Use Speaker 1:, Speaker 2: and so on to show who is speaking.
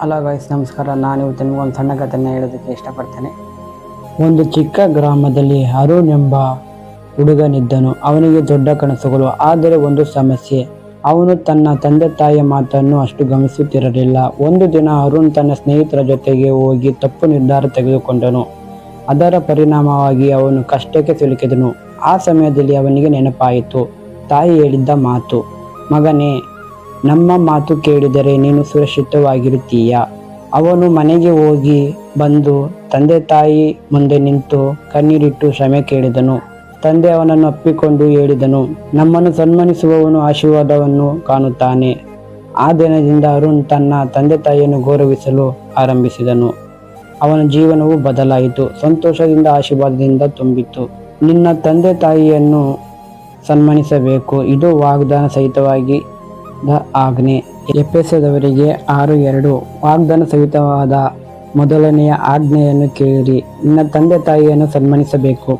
Speaker 1: Hello guys, ನಮಸ್ಕಾರ. ನಾನು ಇವತ್ತು ನಿಮಗೊಂದು ಸಣ್ಣ ಕಥೆಯನ್ನು ಹೇಳೋದಕ್ಕೆ ಇಷ್ಟಪಡ್ತೇನೆ. ಒಂದು ಚಿಕ್ಕ ಗ್ರಾಮದಲ್ಲಿ ಅರುಣ್ ಎಂಬ ಹುಡುಗನಿದ್ದನು. ಅವನಿಗೆ ದೊಡ್ಡ ಕನಸುಗಳು. ಆದರೆ ಒಂದು ಸಮಸ್ಯೆ, ಅವನು ತನ್ನ ತಂದೆ ತಾಯಿಯ ಮಾತನ್ನು ಅಷ್ಟು ಗಮನಿಸುತ್ತಿರಲಿಲ್ಲ. ಒಂದು ದಿನ ಅರುಣ್ ತನ್ನ ಸ್ನೇಹಿತರ ಜೊತೆಗೆ ಹೋಗಿ ತಪ್ಪು ನಿರ್ಧಾರ ತೆಗೆದುಕೊಂಡನು. ಅದರ ಪರಿಣಾಮವಾಗಿ ಅವನು ಕಷ್ಟಕ್ಕೆ ಸಿಲುಕಿದನು. ಆ ಸಮಯದಲ್ಲಿ ಅವನಿಗೆ ನೆನಪಾಯಿತು ತಾಯಿ ಹೇಳಿದ್ದ ಮಾತು, ಮಗನೇ, ನಮ್ಮ ಮಾತು ಕೇಳಿದರೆ ನೀನು ಸುರಕ್ಷಿತವಾಗಿರುತ್ತೀಯ. ಅವನು ಮನೆಗೆ ಹೋಗಿ ಬಂದು ತಂದೆ ತಾಯಿ ಮುಂದೆ ನಿಂತು ಕಣ್ಣೀರಿಟ್ಟು ಕ್ಷಮೆ ಕೇಳಿದನು. ತಂದೆ ಅವನನ್ನು ಅಪ್ಪಿಕೊಂಡು ಹೇಳಿದನು, ನಮ್ಮನ್ನು ಸನ್ಮಾನಿಸುವವನು ಆಶೀರ್ವಾದವನ್ನು ಕಾಣುತ್ತಾನೆ. ಆ ದಿನದಿಂದ ಅರುಣ್ ತನ್ನ ತಂದೆ ತಾಯಿಯನ್ನು ಗೌರವಿಸಲು ಆರಂಭಿಸಿದನು. ಅವನ ಜೀವನವು ಬದಲಾಯಿತು, ಸಂತೋಷದಿಂದ ಆಶೀರ್ವಾದದಿಂದ ತುಂಬಿತು. ನಿನ್ನ ತಂದೆ ತಾಯಿಯನ್ನು ಸನ್ಮಾನಿಸಬೇಕು, ಇದು ವಾಗ್ದಾನ ಸಹಿತವಾಗಿ ಆಜ್ಞೆ. ಎಫೆಸದವರಿಗೆ 6:2. ವಾಗ್ದಾನ ಸಹಿತವಾದ ಮೊದಲನೆಯ ಆಜ್ಞೆಯನ್ನು ಕೇಳಿರಿ, ನಿನ್ನ ತಂದೆ ತಾಯಿಯನ್ನು ಸನ್ಮಾನಿಸಬೇಕು.